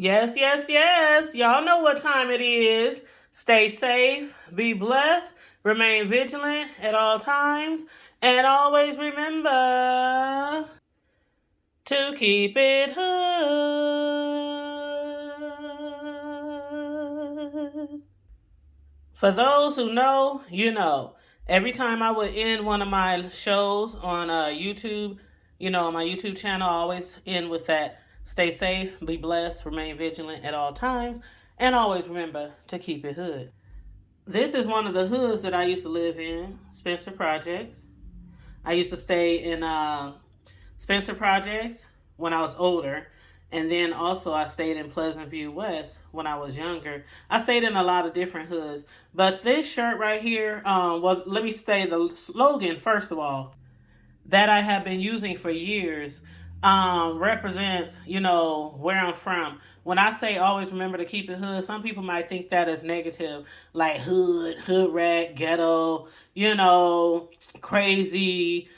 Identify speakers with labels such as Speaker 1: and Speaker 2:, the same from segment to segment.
Speaker 1: Yes, yes, yes. Y'all know what time it is. Stay safe, be blessed, remain vigilant at all times, and always remember to keep it hood. For those who know, you know. Every time I would end one of my shows on YouTube, on my YouTube channel, I always end with that. Stay safe, be blessed, remain vigilant at all times, and always remember to keep it hood. This is one of the hoods that I used to live in, Spencer Projects. I used to stay in Spencer Projects when I was older. And then also I stayed in Pleasant View West when I was younger. I stayed in a lot of different hoods. But this shirt right here, well, let me say the slogan first of all, that I have been using for years represents, where I'm from. When I say always remember to keep it hood, some people might think that is negative, like hood rat, ghetto, crazy,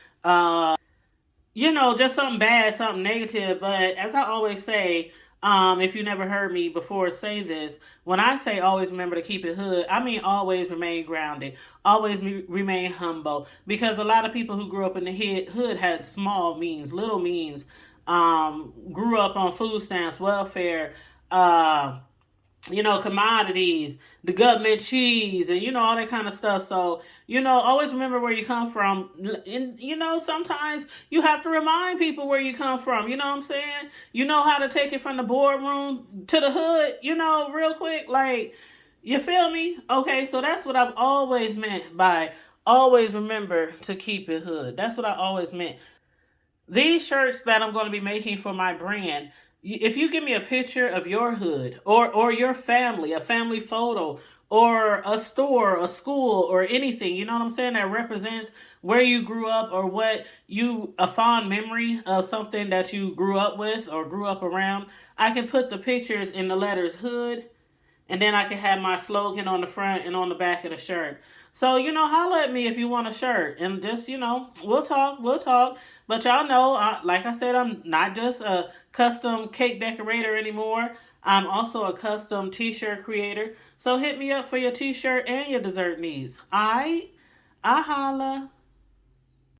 Speaker 1: just something bad, something negative. But as I always say, if you never heard me before say this, when I say always remember to keep it hood, I mean always remain grounded, always remain humble. Because a lot of people who grew up in the hood had small means, little means, grew up on food stamps, welfare, commodities, the government cheese, and all that kind of stuff. So, always remember where you come from. And, sometimes you have to remind people where you come from. You know what I'm saying? You know how to take it from the boardroom to the hood, real quick. Like, you feel me? Okay, so that's what I've always meant by always remember to keep it hood. That's what I always meant. These shirts that I'm going to be making for my brand, if you give me a picture of your hood or your family, a family photo, or a store, a school, or anything, you know what I'm saying, that represents where you grew up or a fond memory of something that you grew up with or grew up around, I can put the pictures in the letters hood, and then I can have my slogan on the front and on the back of the shirt. So, holla at me if you want a shirt. And just, we'll talk, we'll talk. But y'all know, like I said, I'm not just a custom cake decorator anymore. I'm also a custom t-shirt creator. So hit me up for your t-shirt and your dessert needs. I holla.